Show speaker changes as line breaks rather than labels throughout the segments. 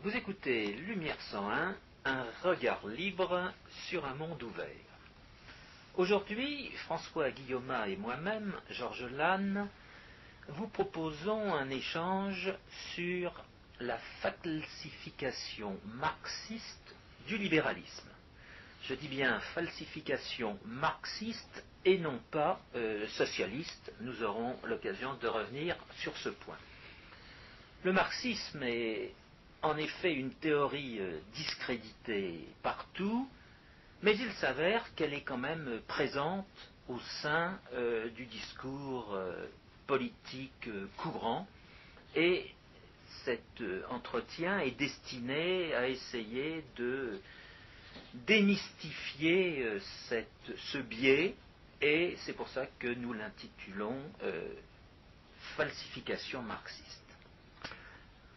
Vous écoutez Lumière 101, un regard libre sur un monde ouvert. Aujourd'hui, François Guillaume et moi-même, Georges Lannes, vous proposons un échange sur la falsification marxiste du libéralisme. Je dis bien falsification marxiste et non pas socialiste. Nous aurons l'occasion de revenir sur ce point. Le marxisme est en effet une théorie discréditée partout, mais il s'avère qu'elle est quand même présente au sein du discours politique courant, et cet entretien est destiné à essayer de démystifier ce biais, et c'est pour ça que nous l'intitulons falsification marxiste.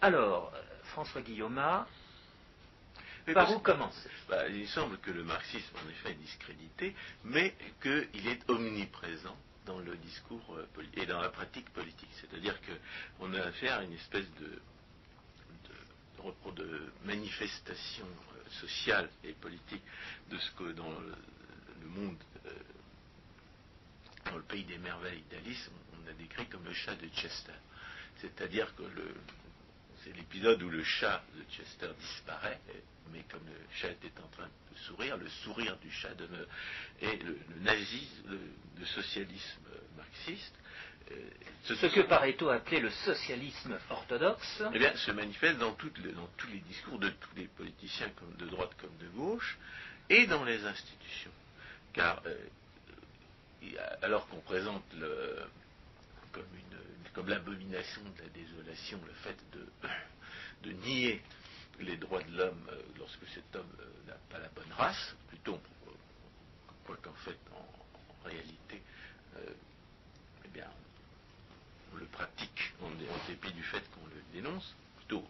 Alors, François Guillaume, par où commencer?
Il semble que le marxisme, en effet, est discrédité, mais qu'il est omniprésent dans le discours et dans la pratique politique. C'est-à-dire qu'on a affaire à une espèce de manifestation sociale et politique de ce que dans le monde, dans le pays des merveilles d'Alice, on a décrit comme le chat de Chester. C'est-à-dire que c'est l'épisode où le chat de Chester disparaît, mais comme le chat était en train de sourire, le sourire du chat demeure. Et le nazisme, le socialisme marxiste,
ce que Pareto appelait le socialisme orthodoxe,
se manifeste dans tous les discours de tous les politiciens, comme de droite comme de gauche, et dans les institutions. Car alors qu'on présente comme l'abomination de la désolation, le fait de nier les droits de l'homme lorsque cet homme n'a pas la bonne race, plutôt, quoi qu'en fait, en réalité, on le pratique en dépit du fait qu'on le dénonce, plutôt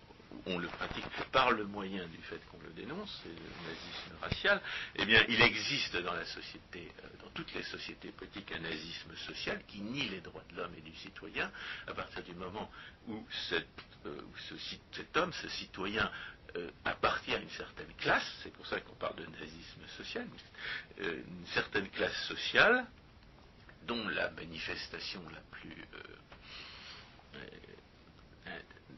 on le pratique par le moyen du fait qu'on le dénonce, c'est le nazisme racial. Il existe dans la société, dans toutes les sociétés politiques, un nazisme social qui nie les droits de l'homme et du citoyen, à partir du moment où cet homme, ce citoyen, appartient à une certaine classe. C'est pour ça qu'on parle de nazisme social, une certaine classe sociale dont la manifestation la plus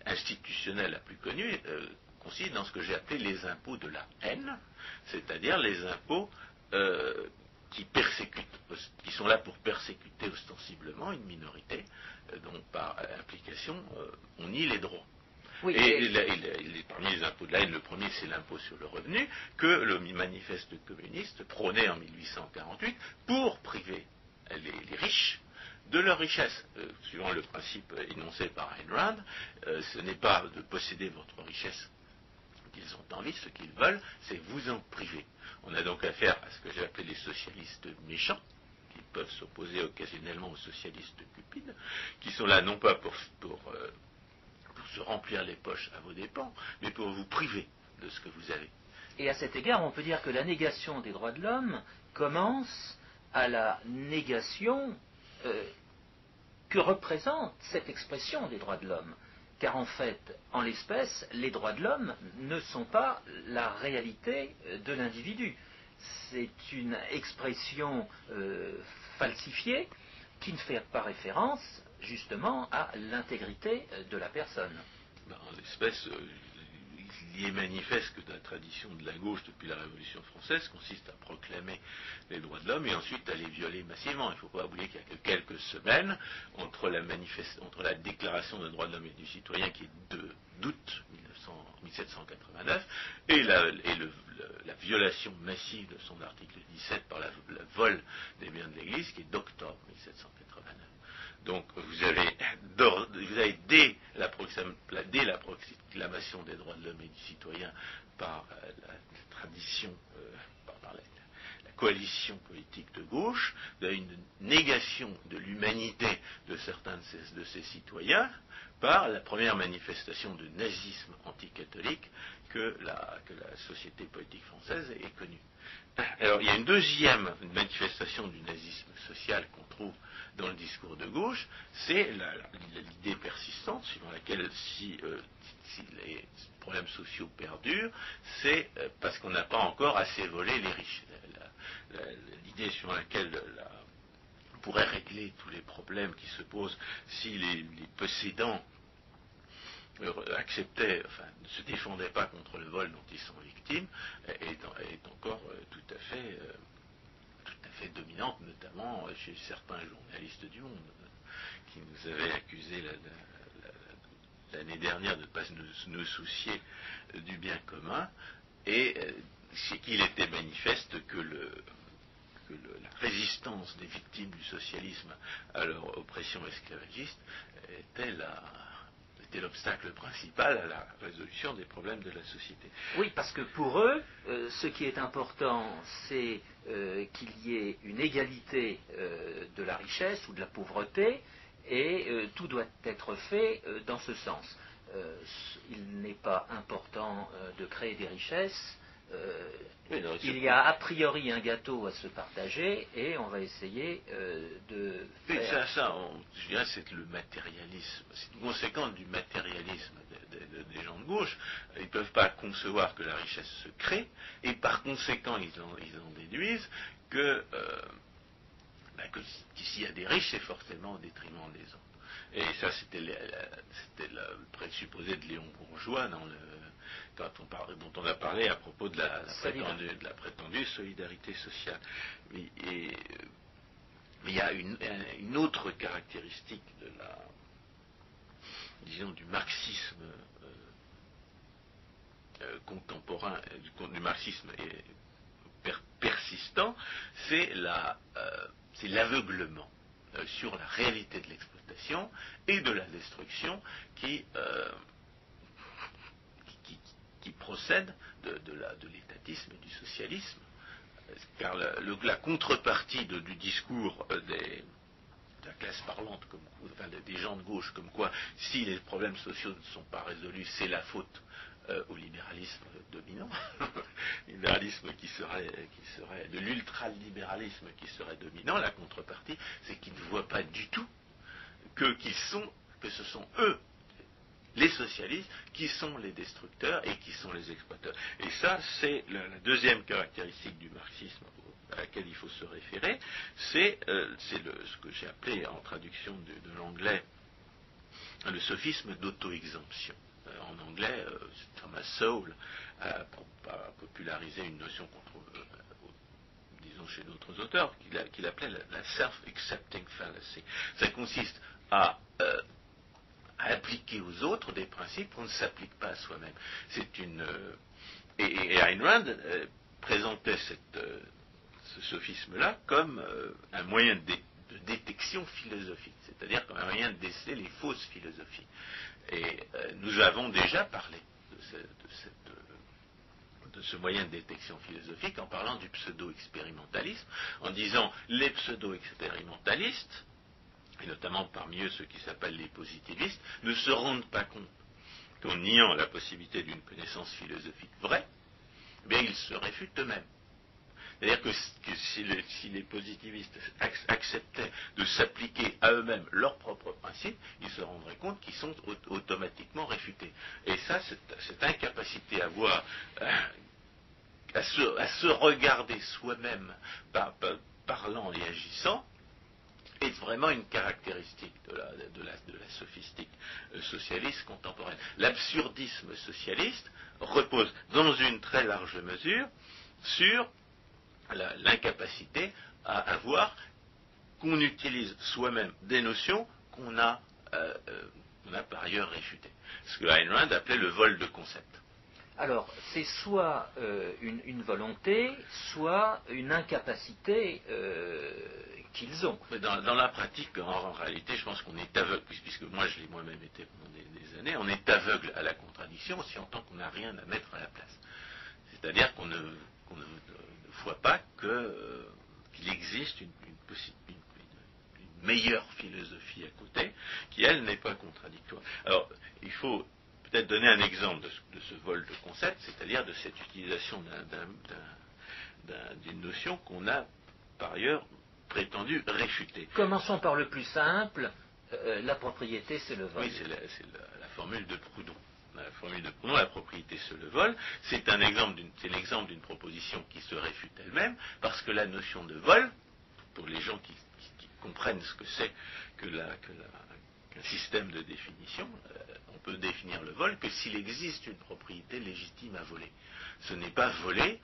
institutionnelle la plus connue consiste dans ce que j'ai appelé les impôts de la haine, c'est-à-dire les impôts qui sont là pour persécuter ostensiblement une minorité, dont par implication on nie les droits. Oui, parmi les impôts de la haine, le premier c'est l'impôt sur le revenu, que le manifeste communiste prônait en 1848 pour priver les riches de leur richesse. Suivant le principe énoncé par Ayn Rand, ce n'est pas de posséder votre richesse qu'ils ont envie, ce qu'ils veulent, c'est vous en priver. On a donc affaire à ce que j'ai appelé les socialistes méchants, qui peuvent s'opposer occasionnellement aux socialistes cupides, qui sont là non pas pour se remplir les poches à vos dépens, mais pour vous priver de ce que vous avez.
Et à cet égard, on peut dire que la négation des droits de l'homme commence à la négation que représente cette expression des droits de l'homme. Car en fait, en l'espèce, les droits de l'homme ne sont pas la réalité de l'individu. C'est une expression falsifiée qui ne fait pas référence justement à l'intégrité de la personne.
En l'espèce, il est manifeste que la tradition de la gauche depuis la Révolution française consiste à proclamer les droits de l'homme et ensuite à les violer massivement. Il ne faut pas oublier qu'il n'y a que quelques semaines entre la déclaration des droits de l'homme et du citoyen qui est d'août 1789 et la violation massive de son article 17 par le vol des biens de l'Église qui est d'octobre 1789. Donc vous avez dès la proclamation des droits de l'homme et du citoyen par la tradition, par la coalition politique de gauche, vous avez une négation de l'humanité de certains de ces citoyens part, la première manifestation de nazisme anticatholique que la société politique française ait connue. Alors, il y a une deuxième manifestation du nazisme social qu'on trouve dans le discours de gauche, c'est l'idée persistante suivant laquelle si les problèmes sociaux perdurent, c'est parce qu'on n'a pas encore assez volé les riches. L'idée suivant laquelle on pourrait régler tous les problèmes qui se posent si les possédants acceptaient, enfin, ne se défendaient pas contre le vol dont ils sont victimes, est encore tout à fait dominante, notamment chez certains journalistes du Monde, qui nous avaient accusés l'année dernière de ne pas nous soucier du bien commun, et c'est qu'il était manifeste que la résistance des victimes du socialisme à leur oppression esclavagiste était l'obstacle principal à la résolution des problèmes de la société.
Oui, parce que pour eux, ce qui est important, c'est qu'il y ait une égalité de la richesse ou de la pauvreté, et tout doit être fait dans ce sens. Il n'est pas important de créer des richesses. Il y a a priori un gâteau à se partager et on va essayer de faire...
Je dirais c'est le matérialisme. C'est une conséquence du matérialisme des gens de gauche. Ils ne peuvent pas concevoir que la richesse se crée et par conséquent ils en déduisent que s'il y a des riches c'est forcément au détriment des autres. Et ça, c'était le présupposé de Léon Bourgeois dont on a parlé à propos de la prétendue solidarité sociale. Mais il y a une autre caractéristique du marxisme contemporain, du marxisme persistant, c'est l'aveuglement sur la réalité de l'exploitation et de la destruction qui procède de l'étatisme et du socialisme. Car la contrepartie du discours de la classe parlante, des gens de gauche, comme quoi si les problèmes sociaux ne sont pas résolus, c'est la faute au libéralisme dominant, libéralisme qui serait de l'ultralibéralisme qui serait dominant. La contrepartie, c'est qu'ils ne voient pas du tout que ce sont eux, les socialistes, qui sont les destructeurs et qui sont les exploiteurs. Et ça, c'est la deuxième caractéristique du marxisme à laquelle il faut se référer, c'est ce que j'ai appelé en traduction de l'anglais le sophisme d'auto-exemption. En anglais, Thomas Sowell a popularisé une notion qu'on trouve, disons, chez d'autres auteurs, qu'il appelait la self-accepting fallacy. Ça consiste à appliquer aux autres des principes qu'on ne s'applique pas à soi-même. Et Ayn Rand présentait ce sophisme-là comme un moyen de détection philosophique, c'est-à-dire comme un moyen de déceler les fausses philosophies. Et nous avons déjà parlé de ce moyen de détection philosophique en parlant du pseudo-expérimentalisme, en disant les pseudo-expérimentalistes, et notamment parmi eux ceux qui s'appellent les positivistes, ne se rendent pas compte qu'en niant la possibilité d'une connaissance philosophique vraie, eh bien ils se réfutent eux-mêmes. C'est-à-dire que si les positivistes acceptaient de s'appliquer à eux-mêmes leurs propres principes, ils se rendraient compte qu'ils sont automatiquement réfutés. Et ça, cette incapacité à voir, à se regarder soi-même parlant et agissant, est vraiment une caractéristique de la sophistique socialiste contemporaine. L'absurdisme socialiste repose dans une très large mesure sur l'incapacité à voir qu'on utilise soi-même des notions qu'on a par ailleurs réfutées. Ce que Ayn Rand appelait le vol de concepts.
Alors, c'est soit une volonté, soit une incapacité qu'ils ont.
Mais dans la pratique, en réalité, je pense qu'on est aveugle, puisque moi je l'ai moi-même été pendant des années, on est aveugle à la contradiction si en tant qu'on n'a rien à mettre à la place. C'est-à-dire qu'on ne voit pas qu'il existe une meilleure philosophie à côté, qui elle n'est pas contradictoire. Alors, il faut peut-être donner un exemple de ce vol de concept, c'est-à-dire de cette utilisation d'une notion qu'on a par ailleurs prétendu réfuter.
Commençons par le plus simple, la propriété c'est le vol.
Oui, c'est la formule de Proudhon. La formule de Proudhon, la propriété c'est le vol, c'est l'exemple d'une proposition qui se réfute elle-même, parce que la notion de vol, pour les gens qui comprennent ce que c'est qu'un système de définition, on peut définir le vol que s'il existe une propriété légitime à voler. Ce n'est pas voler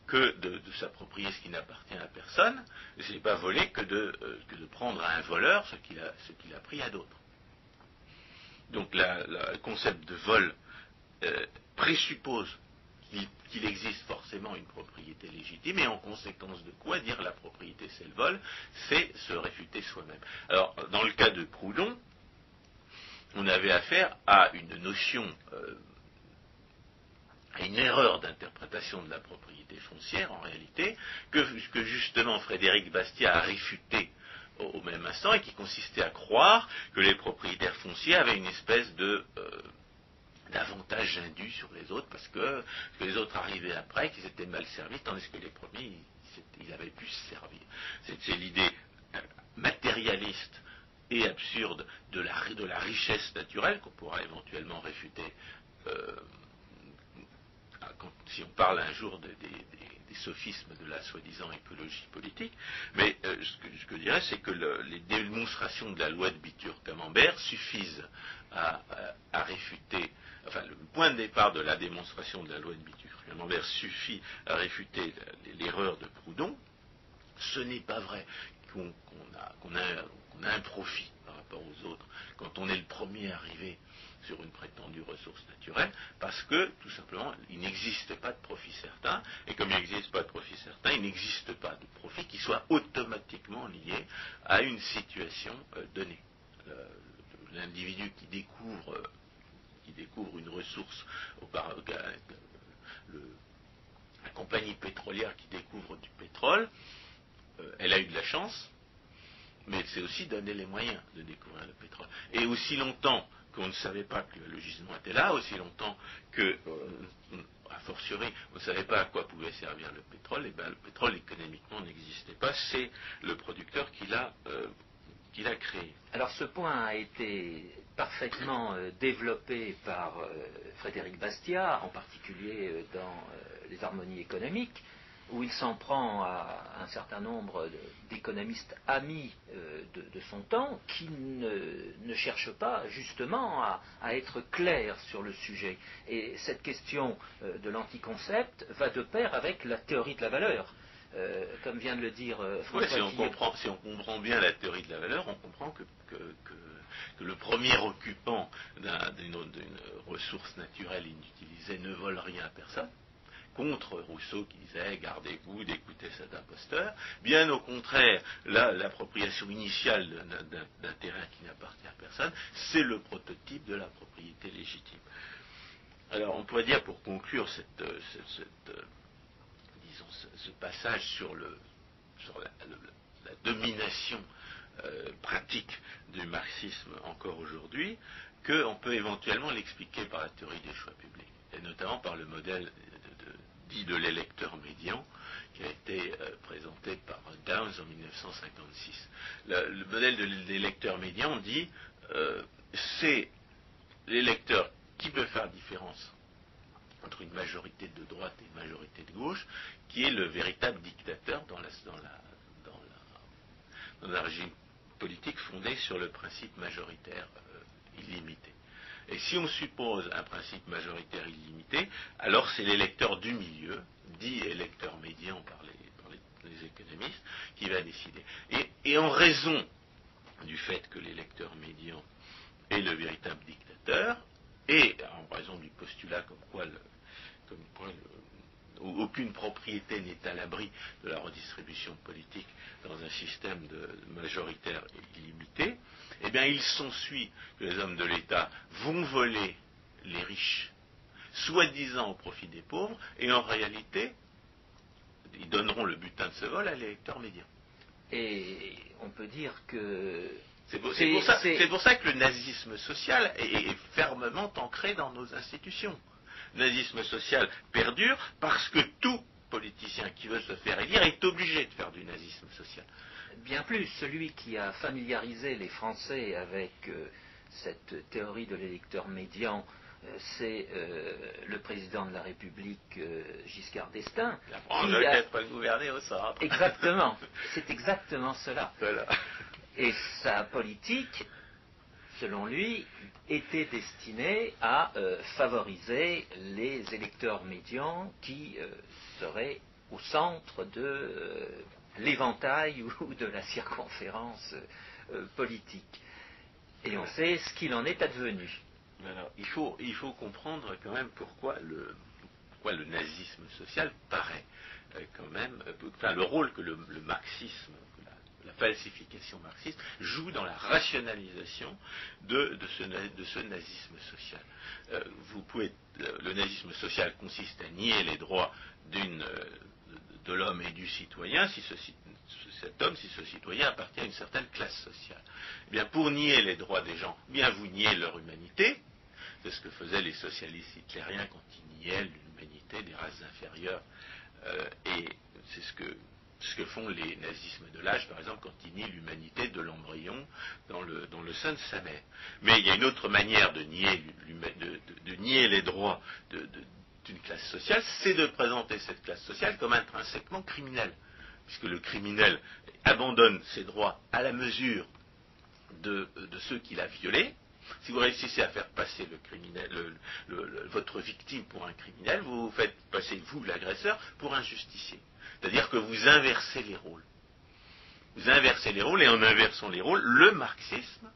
que de s'approprier ce qui n'appartient à personne, et ce n'est pas voler que de prendre à un voleur ce qu'il a pris à d'autres. Donc le concept de vol présuppose qu'il existe forcément une propriété légitime, et en conséquence de quoi dire la propriété c'est le vol, c'est se réfuter soi-même. Alors, dans le cas de Proudhon, on avait affaire à une notion, à une erreur d'interprétation de la propriété foncière, en réalité, que justement Frédéric Bastiat a réfuté au même instant, et qui consistait à croire que les propriétaires fonciers avaient une espèce d'avantage indu sur les autres, parce que les autres arrivaient après, qu'ils étaient mal servis, tandis que les premiers, ils avaient pu se servir. C'est l'idée matérialiste et absurde de la richesse naturelle, qu'on pourra éventuellement réfuter si on parle un jour des sophismes de la soi-disant écologie politique. Mais ce que je dirais, c'est que les démonstrations de la loi de Bitur-Camembert suffisent à réfuter, enfin le point de départ de la démonstration de la loi de Bitur-Camembert suffit à réfuter l'erreur de Proudhon. Ce n'est pas vrai qu'on a un profit par rapport aux autres quand on est le premier arrivé sur une prétendue ressource naturelle, parce que, tout simplement, il n'existe pas de profit certain, et comme il n'existe pas de profit certain, il n'existe pas de profit qui soit automatiquement lié à une situation donnée. L'individu qui découvre une ressource, la compagnie pétrolière qui découvre du pétrole, elle a eu de la chance, mais c'est aussi donner les moyens de découvrir le pétrole. Et aussi longtemps qu'on ne savait pas que le gisement était là, aussi longtemps que, a fortiori, on ne savait pas à quoi pouvait servir le pétrole, et bien le pétrole économiquement n'existait pas, c'est le producteur qui l'a créé.
Alors ce point a été parfaitement développé par Frédéric Bastiat, en particulier dans les harmonies économiques, où il s'en prend à un certain nombre d'économistes amis de son temps, qui ne cherchent pas justement à être clairs sur le sujet. Et cette question de l'anticoncept va de pair avec la théorie de la valeur. Comme vient de le dire François Fillon.
Si on comprend bien la théorie de la valeur, on comprend que le premier occupant d'une ressource naturelle inutilisée ne vole rien à personne, contre Rousseau qui disait « gardez-vous d'écouter cet imposteur », bien au contraire, l'appropriation initiale d'un terrain qui n'appartient à personne, c'est le prototype de la propriété légitime. Alors on pourrait dire, pour conclure ce passage sur la domination pratique du marxisme encore aujourd'hui, qu'on peut éventuellement l'expliquer par la théorie des choix publics, et notamment par le modèle dit de l'électeur médian, qui a été présenté par Downes en 1956. Le modèle de l'électeur médian dit c'est l'électeur qui peut faire différence entre une majorité de droite et une majorité de gauche, qui est le véritable dictateur dans un régime politique fondé sur le principe majoritaire illimité. Et si on suppose un principe majoritaire illimité, alors c'est l'électeur du milieu, dit électeur médian par les économistes, qui va décider. Et en raison du fait que l'électeur médian est le véritable dictateur, et en raison du postulat comme quoi aucune propriété n'est à l'abri de la redistribution politique dans un système majoritaire illimité, eh bien il s'ensuit que les hommes de l'État vont voler les riches, soi-disant au profit des pauvres, et en réalité, ils donneront le butin de ce vol à l'électeur médian.
Et on peut dire que...
C'est pour ça que le nazisme social est fermement ancré dans nos institutions. Le nazisme social perdure parce que tout politicien qui veut se faire élire est obligé de faire du nazisme social.
Bien plus, celui qui a familiarisé les Français avec cette théorie de l'électeur médian, c'est le président de la République, Giscard d'Estaing.
La France ne peut pas gouverner au centre.
Exactement, c'est exactement cela.
Voilà.
Et sa politique, selon lui, était destinée à favoriser les électeurs médians qui seraient au centre de l'éventail ou de la circonférence politique. Et on sait ce qu'il en est advenu.
Alors, il faut comprendre quand même pourquoi le nazisme social paraît quand même, le rôle que le marxisme, la falsification marxiste joue dans la rationalisation de ce nazisme social. Le nazisme social consiste à nier les droits de l'homme et du citoyen si ce citoyen appartient à une certaine classe sociale. Eh bien, pour nier les droits des gens, bien vous niez leur humanité. C'est ce que faisaient les socialistes hitlériens quand ils niaient l'humanité des races inférieures. Et c'est ce que font les nazismes de l'âge, par exemple, quand ils nient l'humanité de l'embryon dans le sein de sa mère. Mais il y a une autre manière de nier les droits d'une classe sociale, c'est de présenter cette classe sociale comme intrinsèquement criminelle. Puisque le criminel abandonne ses droits à la mesure de ceux qu'il a violés. Si vous réussissez à faire passer votre victime pour un criminel, vous faites passer, vous, l'agresseur, pour un justicier. C'est-à-dire que vous inversez les rôles. Vous inversez les rôles, et en inversant les rôles, le marxisme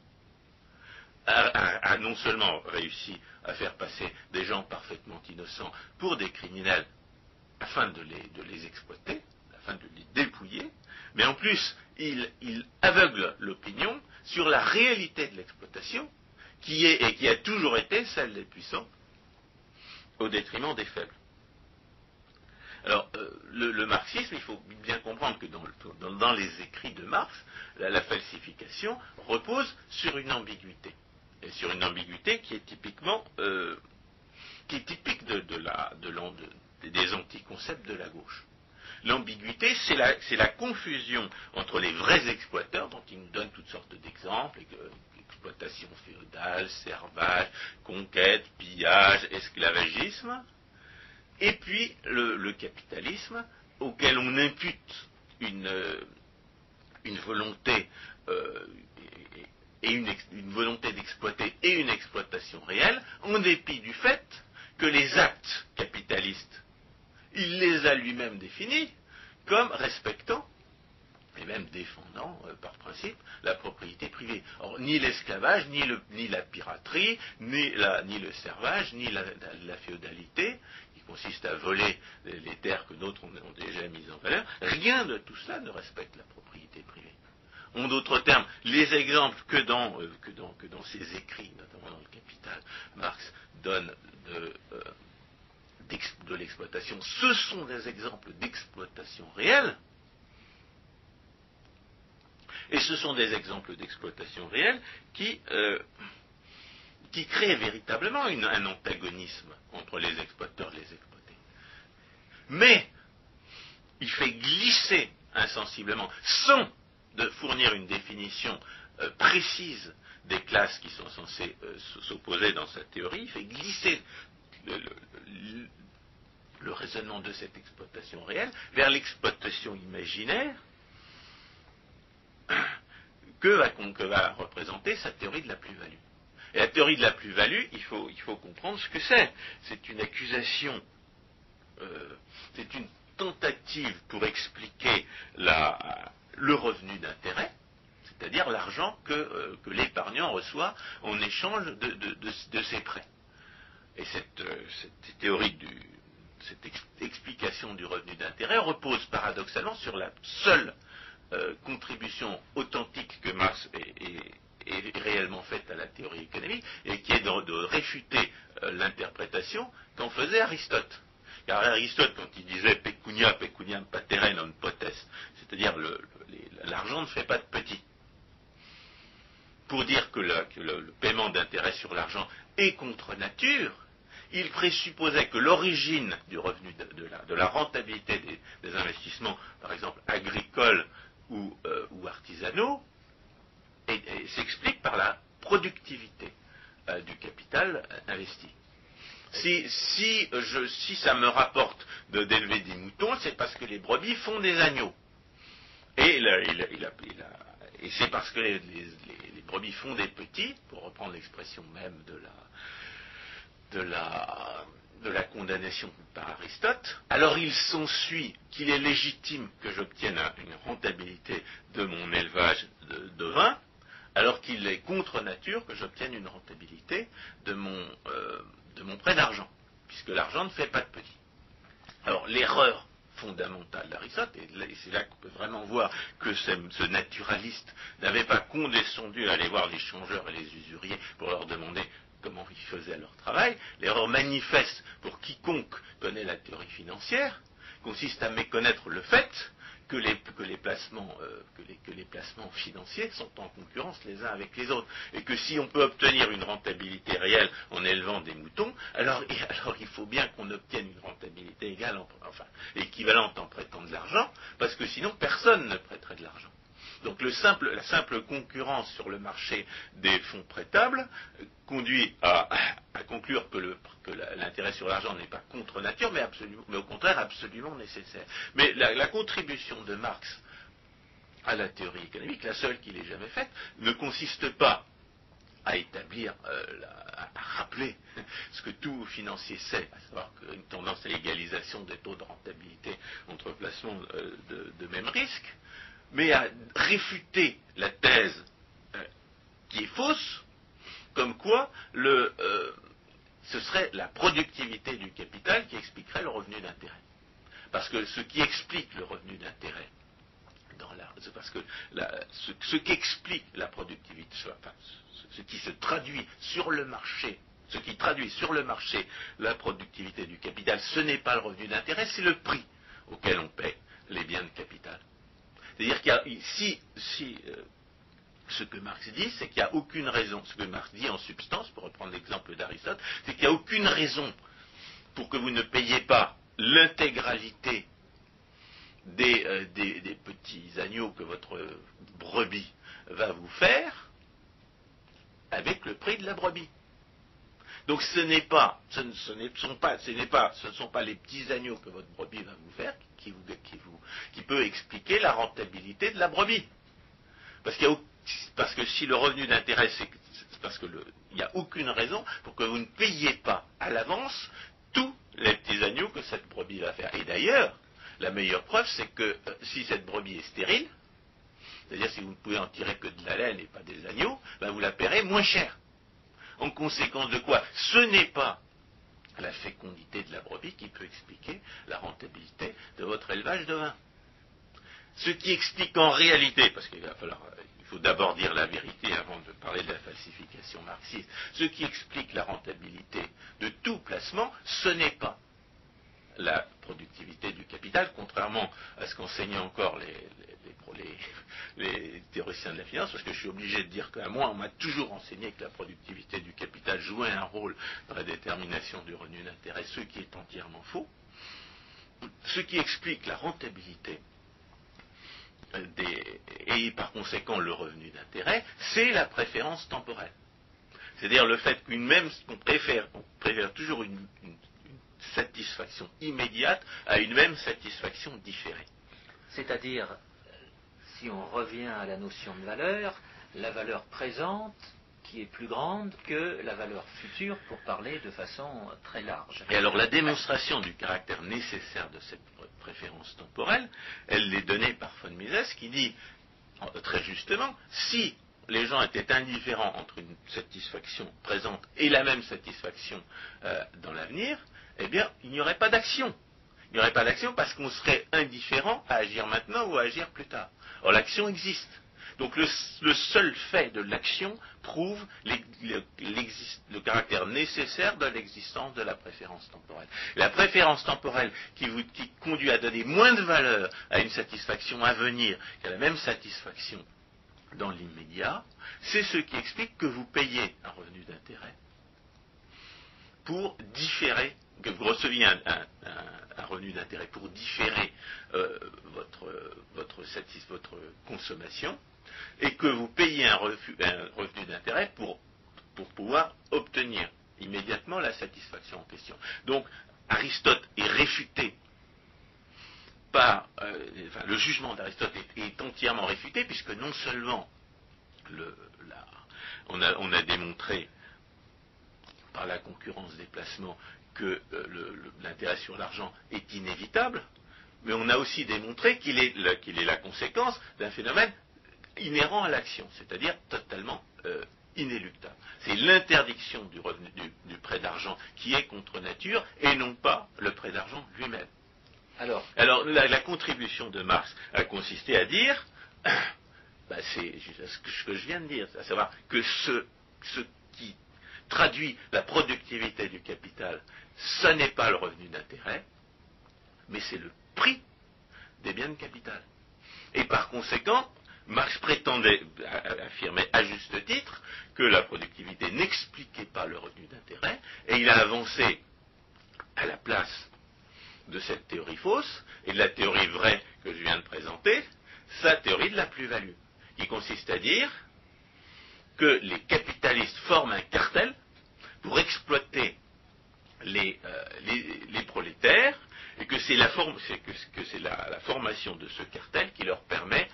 a non seulement réussi à faire passer des gens parfaitement innocents pour des criminels afin de les exploiter, afin de les dépouiller, mais en plus, il aveugle l'opinion sur la réalité de l'exploitation, qui est et qui a toujours été celle des puissants, au détriment des faibles. Alors, le marxisme, il faut bien comprendre que dans les écrits de Marx, la falsification repose sur une ambiguïté. Et sur une ambiguïté qui est typique des anticoncepts de la gauche. L'ambiguïté, c'est la confusion entre les vrais exploiteurs, dont il nous donne toutes sortes d'exemples, exploitation féodale, servage, conquête, pillage, esclavagisme, et puis le capitalisme, auquel on impute une volonté et une volonté d'exploiter et une exploitation réelle, en dépit du fait que les actes capitalistes, il les a lui-même définis comme respectant et même défendant par principe la propriété privée. Or, ni l'esclavage, ni la piraterie, ni le servage, ni la féodalité, qui consiste à voler les terres que d'autres ont déjà mises en valeur, rien de tout cela ne respecte la propriété privée. En d'autres termes, les exemples que dans ses écrits, notamment dans le Capital, Marx donne de l'exploitation, ce sont des exemples d'exploitation réelle, et ce sont des exemples d'exploitation réelle qui créent véritablement un antagonisme entre les exploiteurs et les exploités. Mais il fait glisser insensiblement, sans de fournir une définition précise des classes qui sont censées s'opposer dans sa théorie, il fait glisser le raisonnement de cette exploitation réelle vers l'exploitation imaginaire que va représenter sa théorie de la plus-value. Et la théorie de la plus-value, il faut comprendre ce que c'est. C'est une accusation, c'est une tentative pour expliquer le revenu d'intérêt, c'est-à-dire l'argent que l'épargnant reçoit en échange de ses prêts. Et cette théorie cette explication du revenu d'intérêt repose paradoxalement sur la seule contribution authentique que Marx est réellement faite à la théorie économique, et qui est de réfuter l'interprétation qu'en faisait Aristote. Car Aristote, quand il disait pecunia pecuniam patere non potest, c'est-à-dire l'argent ne fait pas de petit. Pour dire que le paiement d'intérêt sur l'argent est contre nature, il présupposait que l'origine du revenu de la rentabilité des investissements, par exemple agricoles ou artisanaux, s'explique par la productivité du capital investi. Si ça me rapporte d'élever des moutons, c'est parce que les brebis font des agneaux. Et c'est parce que les brebis font des petits, pour reprendre l'expression même de la condamnation par Aristote, alors il s'ensuit qu'il est légitime que j'obtienne une rentabilité de mon élevage de vin, alors qu'il est contre nature que j'obtienne une rentabilité de mon prêt d'argent, puisque l'argent ne fait pas de petit. Alors l'erreur fondamentale d'Aristote, et c'est là qu'on peut vraiment voir que ce naturaliste n'avait pas condescendu à aller voir les changeurs et les usuriers pour leur demander comment ils faisaient leur travail, l'erreur manifeste pour quiconque connaît la théorie financière consiste à méconnaître le fait que les placements financiers sont en concurrence les uns avec les autres, et que si on peut obtenir une rentabilité réelle en élevant des moutons, alors il faut bien qu'on obtienne une rentabilité équivalente en prêtant de l'argent, parce que sinon personne ne prêterait de l'argent. Donc la simple concurrence sur le marché des fonds prêtables conduit à conclure que l'intérêt sur l'argent n'est pas contre nature, mais au contraire absolument nécessaire. Mais la contribution de Marx à la théorie économique, la seule qu'il ait jamais faite, ne consiste pas à établir, à rappeler ce que tout financier sait, à savoir qu'une tendance à l'égalisation des taux de rentabilité entre placements de même risque, mais à réfuter la thèse qui est fausse, comme quoi ce serait la productivité du capital qui expliquerait le revenu d'intérêt. Parce que ce qui explique le revenu d'intérêt, c'est parce que ce qui explique la productivité, ce qui se traduit sur le marché, ce qui traduit sur le marché la productivité du capital, ce n'est pas le revenu d'intérêt, c'est le prix auquel on paie les biens de capital. C'est-à-dire qu'il y a, ce que Marx dit, c'est qu'il n'y a aucune raison, ce que Marx dit en substance, pour reprendre l'exemple d'Aristote, c'est qu'il n'y a aucune raison pour que vous ne payiez pas l'intégralité des petits agneaux que votre brebis va vous faire avec le prix de la brebis. Donc ce ne sont pas les petits agneaux que votre brebis va vous faire qui peut expliquer la rentabilité de la brebis. Parce que si le revenu d'intérêt, c'est parce que il n'y a aucune raison pour que vous ne payiez pas à l'avance tous les petits agneaux que cette brebis va faire. Et d'ailleurs, la meilleure preuve, c'est que si cette brebis est stérile, c'est-à-dire si vous ne pouvez en tirer que de la laine et pas des agneaux, ben vous la paierez moins cher. En conséquence de quoi, ce n'est pas la fécondité de la brebis qui peut expliquer la rentabilité de votre élevage de vin. Ce qui explique en réalité, parce qu'il faut d'abord dire la vérité avant de parler de la falsification marxiste, ce qui explique la rentabilité de tout placement, ce n'est pas la productivité du capital, contrairement à ce qu'enseignaient encore les théoriciens de la finance, parce que je suis obligé de dire qu'à moi, on m'a toujours enseigné que la productivité du capital jouait un rôle dans la détermination du revenu d'intérêt, ce qui est entièrement faux. Ce qui explique la rentabilité et par conséquent le revenu d'intérêt, c'est la préférence temporelle. C'est-à-dire le fait qu'on préfère toujours une satisfaction immédiate à une même satisfaction différée.
C'est-à-dire, si on revient à la notion de valeur, la valeur présente qui est plus grande que la valeur future, pour parler de façon très large.
Et alors la démonstration du caractère nécessaire de cette préférence temporelle, elle est donnée par von Mises, qui dit très justement, si les gens étaient indifférents entre une satisfaction présente et la même satisfaction dans l'avenir, eh bien, il n'y aurait pas d'action. Il n'y aurait pas d'action parce qu'on serait indifférent à agir maintenant ou à agir plus tard. Or, l'action existe. Donc le seul fait de l'action prouve le caractère nécessaire de l'existence de la préférence temporelle. La préférence temporelle qui conduit à donner moins de valeur à une satisfaction à venir qu'à la même satisfaction dans l'immédiat, c'est ce qui explique que vous payez un revenu d'intérêt pour différer, que vous receviez un revenu d'intérêt pour différer votre consommation, et que vous payez un revenu d'intérêt pour pouvoir obtenir immédiatement la satisfaction en question. Donc, Aristote est réfuté par... le jugement d'Aristote est entièrement réfuté, puisque non seulement on a démontré par la concurrence des placements que l'intérêt sur l'argent est inévitable, mais on a aussi démontré qu'il est la conséquence d'un phénomène inhérent à l'action, c'est-à-dire totalement inéluctable. C'est l'interdiction du prêt d'argent qui est contre nature et non pas le prêt d'argent lui-même. Alors la contribution de Marx a consisté à dire, c'est ce que je viens de dire, à savoir que ce qui traduit la productivité du capital, ce n'est pas le revenu d'intérêt, mais c'est le prix des biens de capital. Et par conséquent, Marx affirmait à juste titre que la productivité n'expliquait pas le revenu d'intérêt, et il a avancé à la place de cette théorie fausse, et de la théorie vraie que je viens de présenter, sa théorie de la plus-value, qui consiste à dire que les capitalistes forment un cartel pour exploiter les prolétaires, et que c'est la formation de ce cartel qui leur permet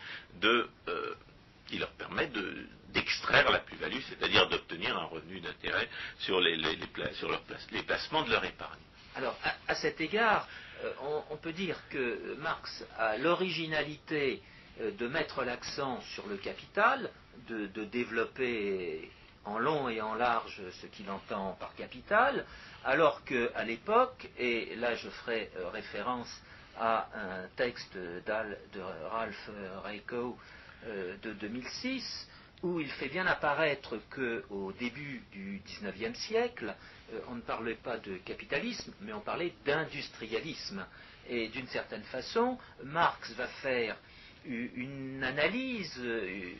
d'extraire la plus-value, c'est-à-dire d'obtenir un revenu d'intérêt sur les placements de leur épargne.
Alors, à cet égard, on peut dire que Marx a l'originalité de mettre l'accent sur le capital, de développer en long et en large ce qu'il entend par capital, alors qu'à l'époque, et là je ferai référence à un texte de Ralph Raico de 2006, où il fait bien apparaître qu'au début du XIXe siècle, on ne parlait pas de capitalisme, mais on parlait d'industrialisme. Et d'une certaine façon, Marx va faire une analyse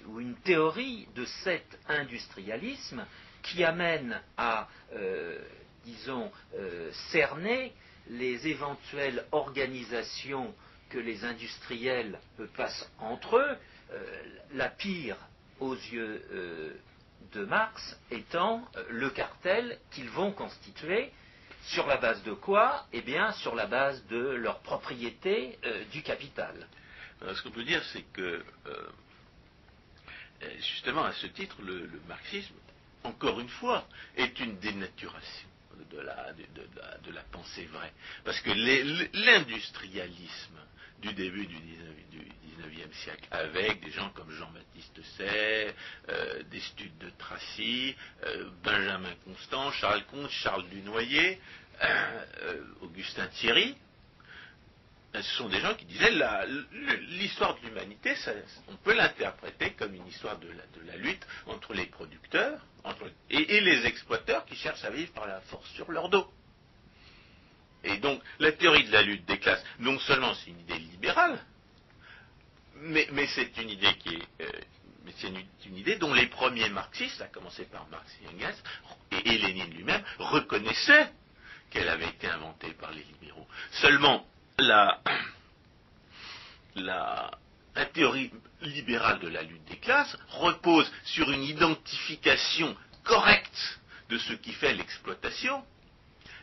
ou une théorie de cet industrialisme qui amène à, cerner les éventuelles organisations que les industriels passent entre eux, la pire aux yeux de Marx étant le cartel qu'ils vont constituer. Sur la base de quoi? Eh bien, sur la base de leur propriété du capital.
Alors, ce qu'on peut dire, c'est que, justement, à ce titre, le marxisme, encore une fois, est une dénaturation de la pensée vraie. Parce que l'industrialisme du début du 19e siècle, avec des gens comme Jean-Baptiste Say, Destutt de Tracy, Benjamin Constant, Charles Comte, Charles Dunoyer, Augustin Thierry, ce sont des gens qui disaient l'histoire de l'humanité, on peut l'interpréter comme une histoire de la lutte entre les producteurs et les exploiteurs qui cherchent à vivre par la force sur leur dos. Et donc, la théorie de la lutte des classes, non seulement c'est une idée libérale, mais c'est une idée une idée dont les premiers marxistes, à commencer par Marx et Engels, et Lénine lui-même, reconnaissaient qu'elle avait été inventée par les libéraux. Seulement, la théorie libérale de la lutte des classes repose sur une identification correcte de ce qui fait l'exploitation,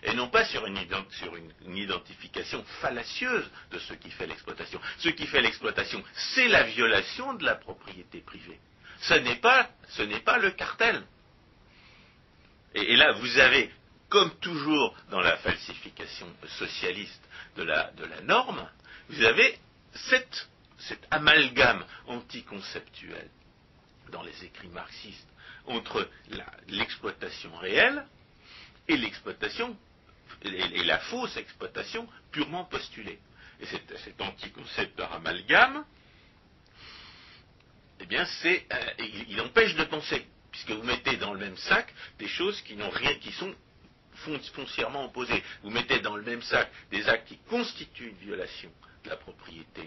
et non pas sur une identification fallacieuse de ce qui fait l'exploitation. Ce qui fait l'exploitation, c'est la violation de la propriété privée. Ce n'est pas le cartel. Et là, vous avez, comme toujours dans la falsification socialiste de la norme, vous avez cet amalgame anticonceptuel dans les écrits marxistes entre l'exploitation réelle et l'exploitation et la fausse exploitation purement postulée. Et cet anticoncept par amalgame eh bien, il empêche de penser, puisque vous mettez dans le même sac des choses qui n'ont rien, qui sont foncièrement opposées. Vous mettez dans le même sac des actes qui constituent une violation de la propriété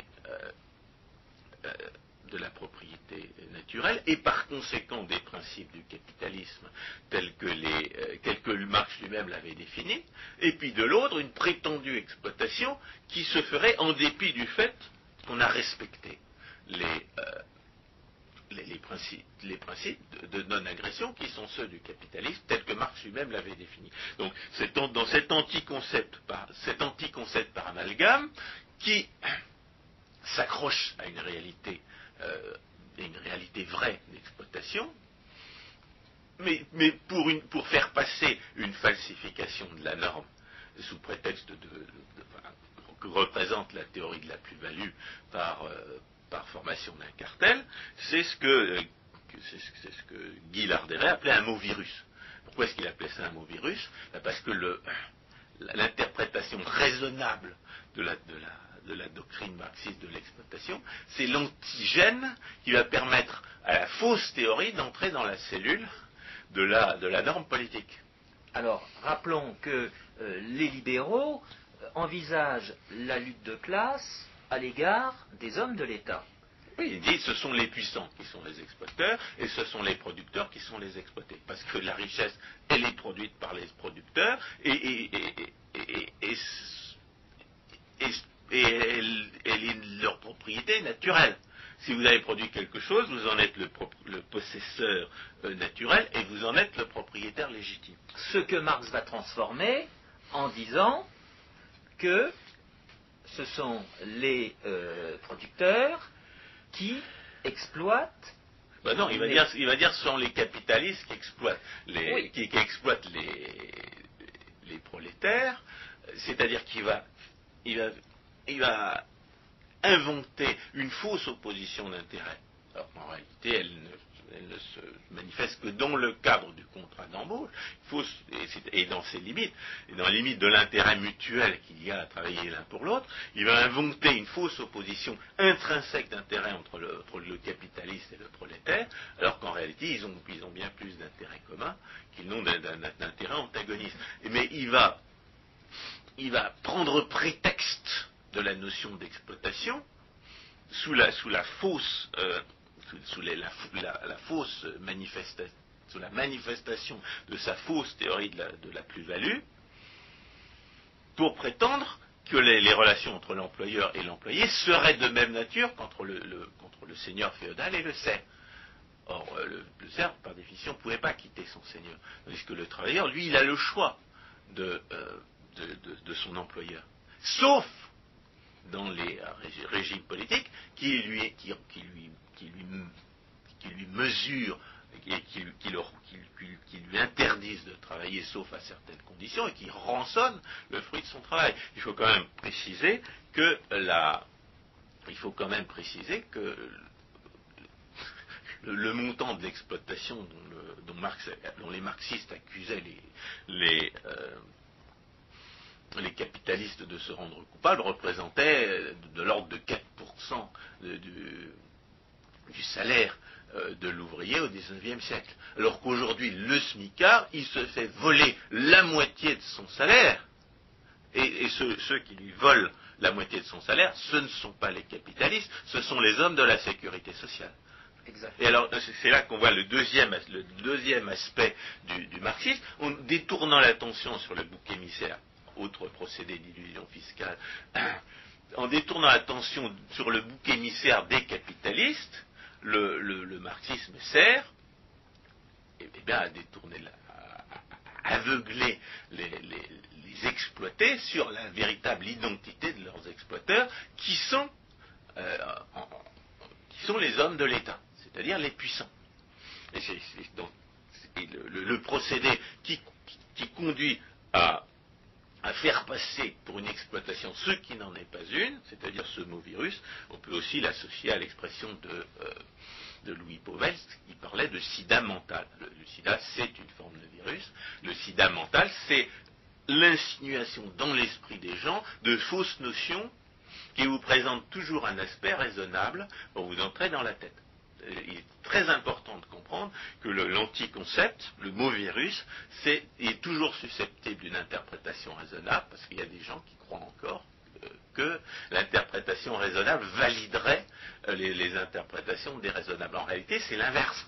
naturelle, et par conséquent des principes du capitalisme tels que Marx lui-même l'avait défini, et puis de l'autre, une prétendue exploitation qui se ferait en dépit du fait qu'on a respecté les principes de non-agression qui sont ceux du capitalisme tels que Marx lui-même l'avait défini. Donc dans cet anti-concept par amalgame qui s'accroche à une réalité vraie d'exploitation, mais pour faire passer une falsification de la norme sous prétexte que représente la théorie de la plus-value par formation d'un cartel, c'est ce que Guy Larderet appelait un mot virus. Pourquoi est-ce qu'il appelait ça un mot virus? Parce que l'interprétation raisonnable de la doctrine marxiste de l'exploitation, c'est l'antigène qui va permettre à la fausse théorie d'entrer dans la cellule de la norme politique.
Alors, rappelons que les libéraux envisagent la lutte de classe à l'égard des hommes de l'État.
Oui, ils disent ce sont les puissants qui sont les exploiteurs et ce sont les producteurs qui sont les exploités. Parce que la richesse, elle est produite par les producteurs et elle est leur propriété naturelle. Si vous avez produit quelque chose, vous en êtes le possesseur naturel et vous en êtes le propriétaire légitime.
Ce que Marx va transformer en disant que ce sont les producteurs qui exploitent.
Ben non, il va dire ce sont les capitalistes qui exploitent les prolétaires, c'est-à-dire qu'il va inventer une fausse opposition d'intérêt. Alors en réalité, elle ne se manifeste que dans le cadre du contrat d'embauche, et dans ses limites, et dans les limites de l'intérêt mutuel qu'il y a à travailler l'un pour l'autre. Il va inventer une fausse opposition intrinsèque d'intérêt entre le capitaliste et le prolétaire, alors qu'en réalité, ils ont bien plus d'intérêts communs qu'ils n'ont d'intérêts antagonistes. Mais il va prendre prétexte de la notion d'exploitation sous la fausse manifestation de sa fausse théorie de la plus-value, pour prétendre que les relations entre l'employeur et l'employé seraient de même nature qu'entre le seigneur féodal et le serf. Or, le serf, par définition, ne pouvait pas quitter son seigneur, tandis que le travailleur, lui, il a le choix de son employeur, sauf dans les régimes politiques qui lui mesurent et qui lui interdisent de travailler sauf à certaines conditions et qui rançonnent le fruit de son travail. Il faut quand même préciser que le montant de l'exploitation dont les marxistes accusaient les capitalistes de se rendre coupables représentait de l'ordre de 4% du salaire de l'ouvrier au XIXe siècle. Alors qu'aujourd'hui, le smicard, il se fait voler la moitié de son salaire, et ceux qui lui volent la moitié de son salaire, ce ne sont pas les capitalistes, ce sont les hommes de la sécurité sociale.
Exactement.
Et alors, c'est là qu'on voit le deuxième aspect du marxisme, en détournant l'attention sur le bouc émissaire, autre procédé d'illusion fiscale, en détournant l'attention sur le bouc émissaire des capitalistes, le marxisme sert à détourner, à aveugler les exploités sur la véritable identité de leurs exploiteurs, qui sont les hommes de l'État, c'est-à-dire les puissants. Et le procédé qui conduit à faire passer pour une exploitation ce qui n'en est pas une, c'est-à-dire ce mot virus, on peut aussi l'associer à l'expression de Louis Pauwels, qui parlait de sida mental. Le sida, c'est une forme de virus. Le sida mental, c'est l'insinuation dans l'esprit des gens de fausses notions qui vous présentent toujours un aspect raisonnable pour vous entrer dans la tête. il est très important de comprendre que l'anticoncept, le mot virus, est toujours susceptible d'une interprétation raisonnable, parce qu'il y a des gens qui croient encore que l'interprétation raisonnable validerait les interprétations déraisonnables. En réalité, c'est l'inverse.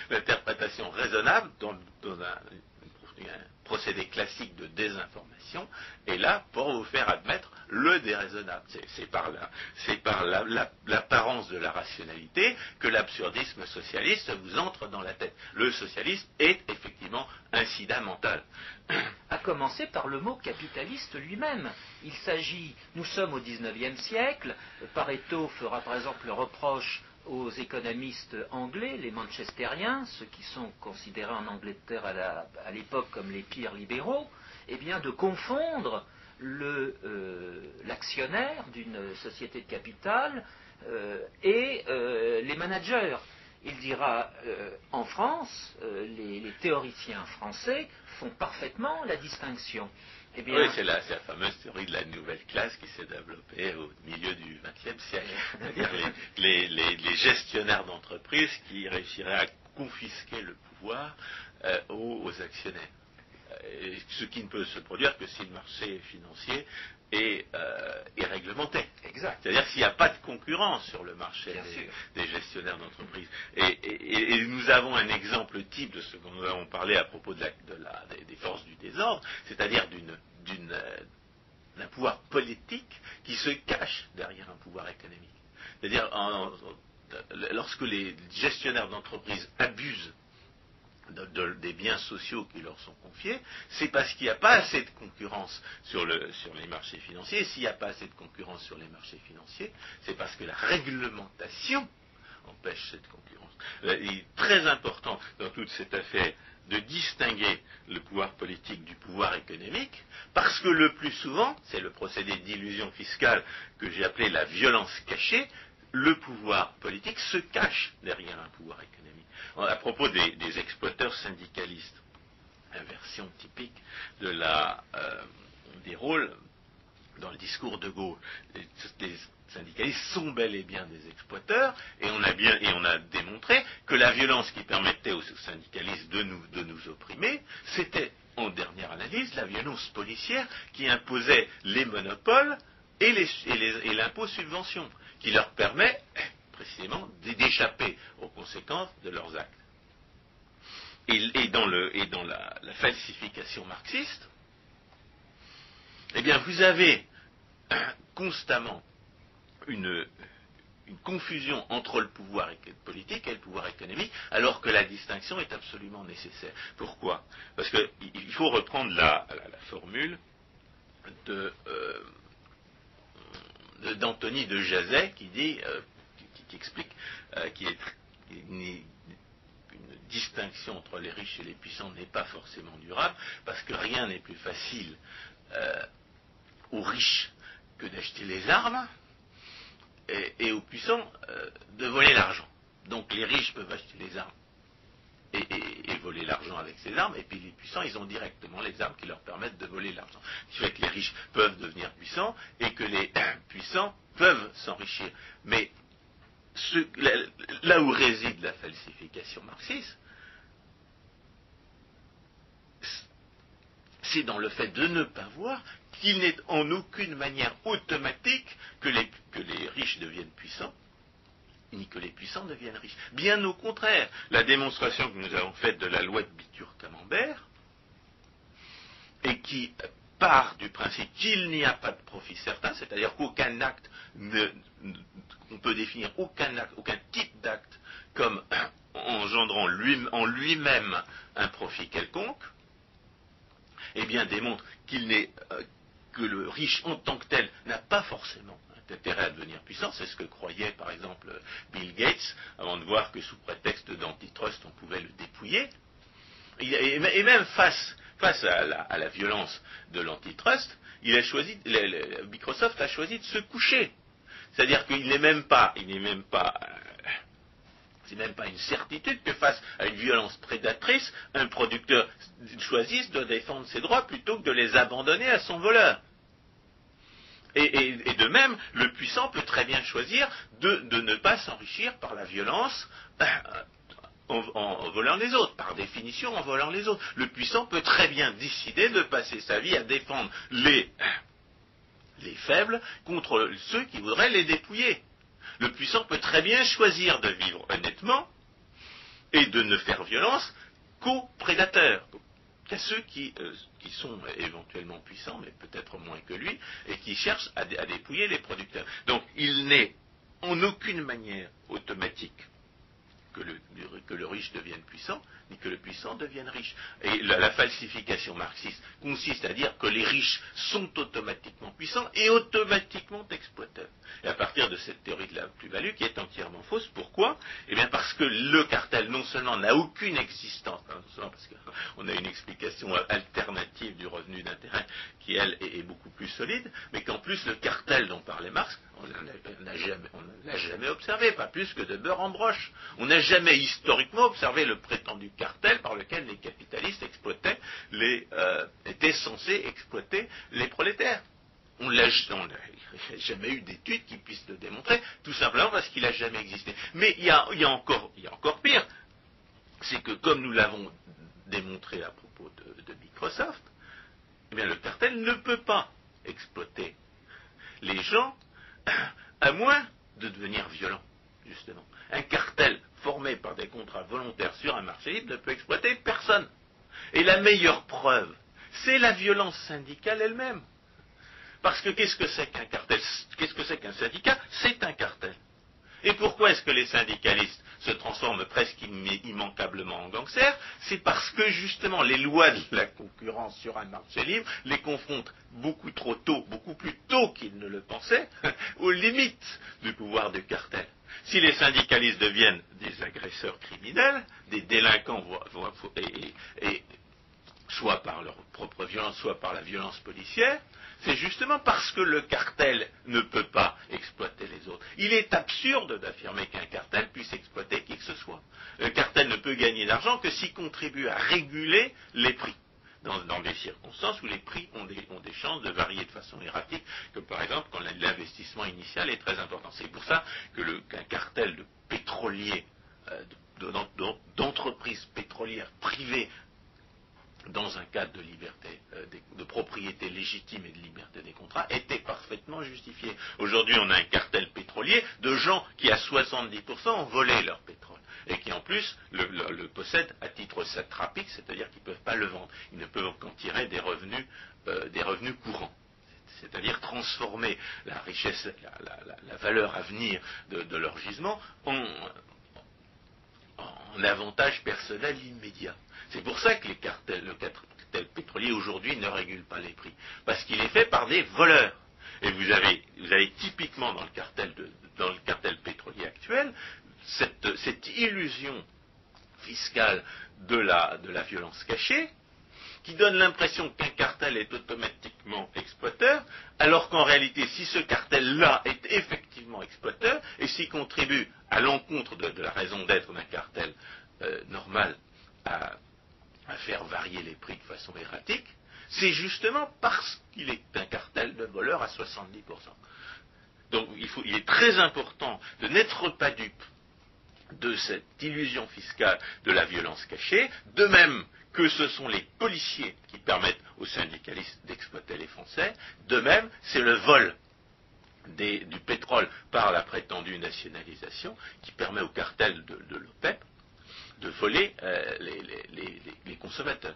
L'interprétation raisonnable, dans un procédé classique de désinformation, est là pour vous faire admettre le déraisonnable. C'est par l'apparence de la rationalité que l'absurdisme socialiste vous entre dans la tête. Le socialisme est effectivement incident-mental.
À commencer par le mot capitaliste lui-même. Il s'agit, nous sommes au XIXe siècle, Pareto fera par exemple le reproche aux économistes anglais, les manchestériens, ceux qui sont considérés en Angleterre à l'époque comme les pires libéraux, eh bien de confondre l'actionnaire d'une société de capital et les managers. Il dira, en France, les théoriciens français font parfaitement la distinction.
Eh bien, oui, c'est la fameuse théorie de la nouvelle classe qui s'est développée au milieu du XXe siècle. C'est-à-dire les gestionnaires d'entreprise qui réussiraient à confisquer le pouvoir aux actionnaires. Ce qui ne peut se produire que si le marché financier est réglementé.
Exact.
C'est-à-dire s'il n'y a pas de concurrence sur le marché des gestionnaires d'entreprise. Et nous avons un exemple type de ce que nous avons parlé à propos des forces du désordre, c'est-à-dire d'un pouvoir politique qui se cache derrière un pouvoir économique. C'est-à-dire lorsque les gestionnaires d'entreprise abusent des biens sociaux qui leur sont confiés, c'est parce qu'il n'y a pas assez de concurrence sur les marchés financiers. Et s'il n'y a pas assez de concurrence sur les marchés financiers, c'est parce que la réglementation empêche cette concurrence. Il est très important dans toute cette affaire de distinguer le pouvoir politique du pouvoir économique, parce que le plus souvent, c'est le procédé d'illusion fiscale que j'ai appelé la violence cachée, le pouvoir politique se cache derrière un pouvoir économique. À propos des exploiteurs syndicalistes, inversion typique des rôles dans le discours de Gaulle. Les syndicalistes sont bel et bien des exploiteurs, et on a démontré que la violence qui permettait aux syndicalistes de nous opprimer, c'était, en dernière analyse, la violence policière qui imposait les monopoles et l'impôt subvention, qui leur permet précisément d'échapper aux conséquences de leurs actes. Et dans la falsification marxiste, eh bien vous avez constamment une confusion entre le pouvoir politique et le pouvoir économique, alors que la distinction est absolument nécessaire. Pourquoi ? Parce qu'il faut reprendre la formule d'Anthony de Jazet qui dit, qui explique qu'il est une distinction entre les riches et les puissants n'est pas forcément durable, parce que rien n'est plus facile aux riches que d'acheter les armes, et aux puissants de voler l'argent. Donc les riches peuvent acheter les armes et voler l'argent avec ces armes, et puis les puissants, ils ont directement les armes qui leur permettent de voler l'argent. Ce qui fait que les riches peuvent devenir puissants, et que les puissants peuvent s'enrichir. Mais là où réside la falsification marxiste, c'est dans le fait de ne pas voir qu'il n'est en aucune manière automatique que les riches deviennent puissants, ni que les puissants deviennent riches. Bien au contraire, la démonstration que nous avons faite de la loi de Bitur-Camembert, et qui part du principe qu'il n'y a pas de profit certain, c'est-à-dire qu'aucun acte on peut définir aucun acte, aucun type d'acte comme engendrant en lui-même un profit quelconque, eh bien démontre que le riche en tant que tel n'a pas forcément intérêt à devenir puissant. C'est ce que croyait par exemple Bill Gates avant de voir que sous prétexte d'antitrust on pouvait le dépouiller. Et même face à la violence de l'antitrust, Microsoft a choisi de se coucher. C'est-à-dire qu'il n'est même pas c'est même pas une certitude que face à une violence prédatrice, un producteur choisisse de défendre ses droits plutôt que de les abandonner à son voleur. Et de même, le puissant peut très bien choisir de ne pas s'enrichir par la violence en volant les autres, par définition en volant les autres. Le puissant peut très bien décider de passer sa vie à défendre les faibles contre ceux qui voudraient les dépouiller. Le puissant peut très bien choisir de vivre honnêtement et de ne faire violence qu'aux prédateurs, qu'à ceux qui sont éventuellement puissants, mais peut-être moins que lui, et qui cherchent à dépouiller les producteurs. Donc il n'est en aucune manière automatique que le riche devienne puissant, ni que le puissant devienne riche. Et la falsification marxiste consiste à dire que les riches sont automatiquement puissants et automatiquement exploiteurs. Et à partir de cette théorie de la plus-value qui est entièrement fausse, pourquoi? Eh bien parce que le cartel non seulement n'a aucune existence, non seulement parce qu'on a une explication alternative du revenu d'intérêt qui, elle, est beaucoup plus solide, mais qu'en plus le cartel dont parlait Marx, on ne l'a jamais observé, pas plus que de beurre en broche. On n'a jamais historiquement observé le prétendu cartel par lequel les capitalistes étaient censés exploiter les prolétaires. Il n'y a jamais eu d'études qui puissent le démontrer, tout simplement parce qu'il n'a jamais existé. Mais il y a encore pire, c'est que comme nous l'avons démontré à propos de Microsoft, eh bien le cartel ne peut pas exploiter les gens à moins de devenir violent, justement. Un cartel formé par des contrats volontaires sur un marché libre ne peut exploiter personne. Et la meilleure preuve, c'est la violence syndicale elle-même. Parce que qu'est-ce que c'est qu'un cartel? Qu'est-ce que c'est qu'un syndicat? C'est un cartel. Et pourquoi est-ce que les syndicalistes se transforment presque immanquablement en gangsters? C'est parce que justement les lois de la concurrence sur un marché libre les confrontent beaucoup trop tôt, beaucoup plus tôt qu'ils ne le pensaient, aux limites du pouvoir du cartel. Si les syndicalistes deviennent des agresseurs criminels, des délinquants, soit par leur propre violence, soit par la violence policière, c'est justement parce que le cartel ne peut pas exploiter les autres. Il est absurde d'affirmer qu'un cartel puisse exploiter qui que ce soit. Le cartel ne peut gagner d'argent que s'il contribue à réguler les prix, dans des circonstances où les prix ont des chances de varier de façon erratique, comme par exemple quand l'investissement initial est très important. C'est pour ça qu'un cartel de pétroliers, d'entreprises pétrolières privées, dans un cadre de liberté, de propriété légitime et de liberté des contrats, était parfaitement justifié. Aujourd'hui, on a un cartel pétrolier de gens qui, à 70%, ont volé leur pétrole, et qui, en plus, le possèdent à titre satrapique, c'est-à-dire qu'ils ne peuvent pas le vendre. Ils ne peuvent qu'en tirer des revenus courants. C'est-à-dire transformer la richesse, la valeur à venir de leur gisement en avantage personnel immédiat. C'est pour ça que le cartel pétrolier aujourd'hui ne régule pas les prix, parce qu'il est fait par des voleurs. Et vous avez typiquement dans le cartel pétrolier actuel cette illusion fiscale de la violence cachée, qui donne l'impression qu'un cartel est automatiquement exploiteur, alors qu'en réalité, si ce cartel-là est effectivement exploiteur, et s'il contribue à l'encontre de la raison d'être d'un cartel normal à faire varier les prix de façon erratique, c'est justement parce qu'il est un cartel de voleurs à 70%. Donc il est très important de n'être pas dupe de cette illusion fiscale de la violence cachée, de même que ce sont les policiers qui permettent aux syndicalistes d'exploiter les Français, de même c'est le vol du pétrole par la prétendue nationalisation qui permet au cartel de l'OPEP de voler les consommateurs.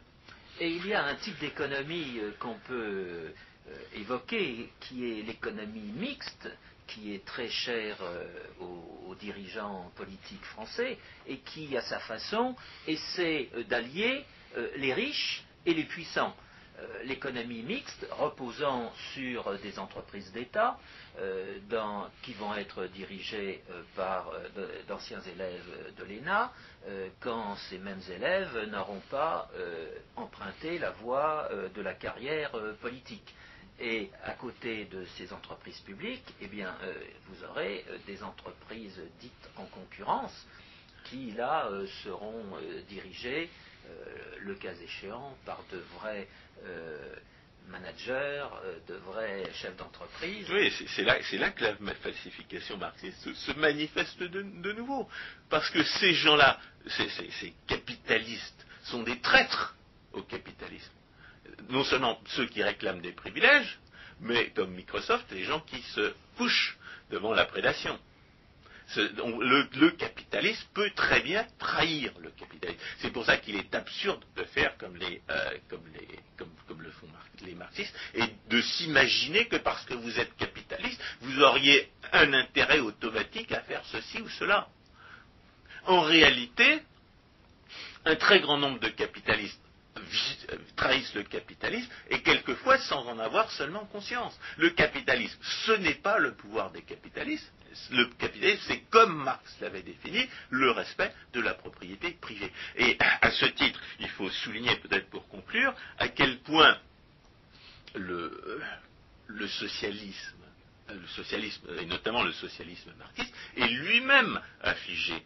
Et il y a un type d'économie qu'on peut évoquer, qui est l'économie mixte, qui est très chère aux dirigeants politiques français, et qui, à sa façon, essaie d'allier les riches et les puissants. L'économie mixte reposant sur des entreprises d'État qui vont être dirigées par d'anciens élèves de l'ENA, quand ces mêmes élèves n'auront pas emprunté la voie de la carrière politique. Et à côté de ces entreprises publiques, eh bien, vous aurez des entreprises dites en concurrence qui, là, seront dirigées, le cas échéant, par de managers, de vrais chefs d'entreprise.
Oui, c'est là que la falsification marxiste se manifeste de nouveau. Parce que ces gens-là, ces capitalistes, sont des traîtres au capitalisme. Non seulement ceux qui réclament des privilèges, mais comme Microsoft, les gens qui se couchent devant la prédation. Le capitalisme peut très bien trahir le capitalisme. C'est pour ça qu'il est absurde de faire comme le font les marxistes, et de s'imaginer que parce que vous êtes capitaliste, vous auriez un intérêt automatique à faire ceci ou cela. En réalité, un très grand nombre de capitalistes trahissent le capitalisme, et quelquefois sans en avoir seulement conscience. Le capitalisme, ce n'est pas le pouvoir des capitalistes. Le capitalisme, c'est, comme Marx l'avait défini, le respect de la propriété privée. Et à ce titre, il faut souligner, peut-être pour conclure, à quel point le socialisme, et notamment le socialisme marxiste, est lui-même affligé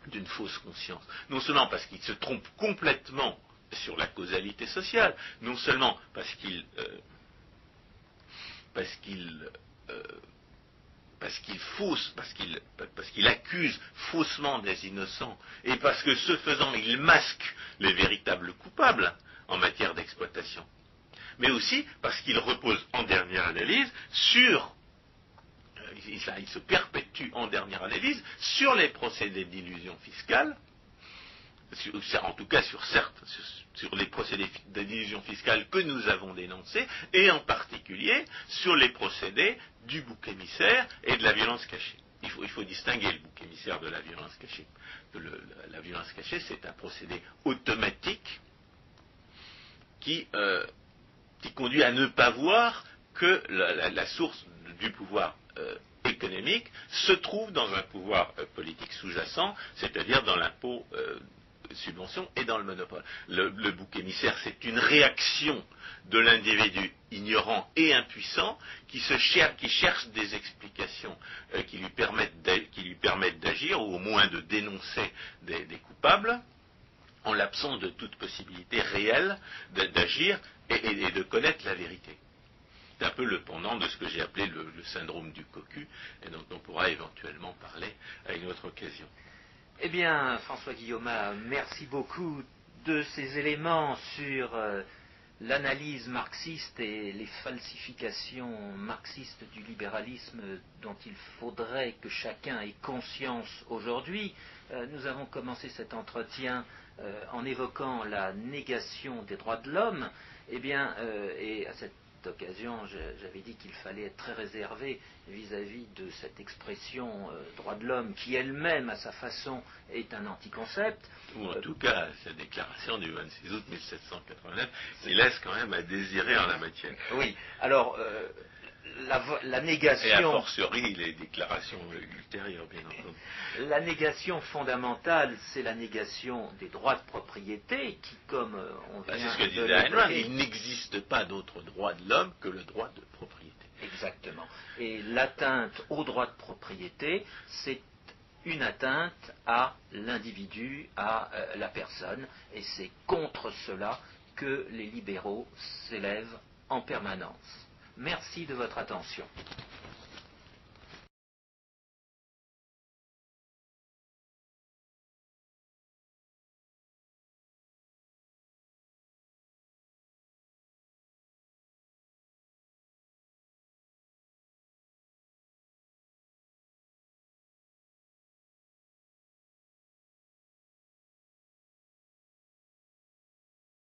d'une fausse conscience. Non seulement parce qu'il se trompe complètement sur la causalité sociale, non seulement parce qu'il accuse faussement des innocents, et parce que ce faisant, il masque les véritables coupables en matière d'exploitation, mais aussi parce qu'il repose en dernière analyse il se perpétue en dernière analyse sur les procédés d'illusion fiscale, en tout cas sur les procédés d'illusion fiscale que nous avons dénoncés, et en particulier sur les procédés du bouc émissaire et de la violence cachée. Il faut distinguer le bouc émissaire de la violence cachée. La violence cachée, c'est un procédé automatique qui conduit à ne pas voir que la source du pouvoir économique se trouve dans un pouvoir politique sous-jacent, c'est-à-dire dans l'impôt subvention et dans le monopole. Le bouc émissaire, c'est une réaction de l'individu ignorant et impuissant qui cherche des explications qui lui permettent d'agir, ou au moins de dénoncer des coupables, en l'absence de toute possibilité réelle d'agir et de connaître la vérité. C'est un peu le pendant de ce que j'ai appelé le syndrome du cocu, et dont on pourra éventuellement parler à une autre occasion.
Eh bien, François Guillaume, merci beaucoup de ces éléments sur l'analyse marxiste et les falsifications marxistes du libéralisme dont il faudrait que chacun ait conscience aujourd'hui. Nous avons commencé cet entretien en évoquant la négation des droits de l'homme, et à cette occasion, j'avais dit qu'il fallait être très réservé vis-à-vis de cette expression droit de l'homme, qui elle-même, à sa façon, est un anticoncept.
Ou en tout cas, sa déclaration du 26 août 1789, qui laisse quand même à désirer en la matière.
Oui, alors, la négation...
Et a fortiori, les déclarations ultérieures, bien entendu.
La négation fondamentale, c'est la négation des droits de propriété, qui, comme on vient
c'est ce que disait Ayn Rand, il n'existe pas d'autre droit de l'homme que le droit de propriété.
Exactement. Et l'atteinte au droit de propriété, c'est une atteinte à l'individu, à la personne, et c'est contre cela que les libéraux s'élèvent en permanence. Merci de votre attention.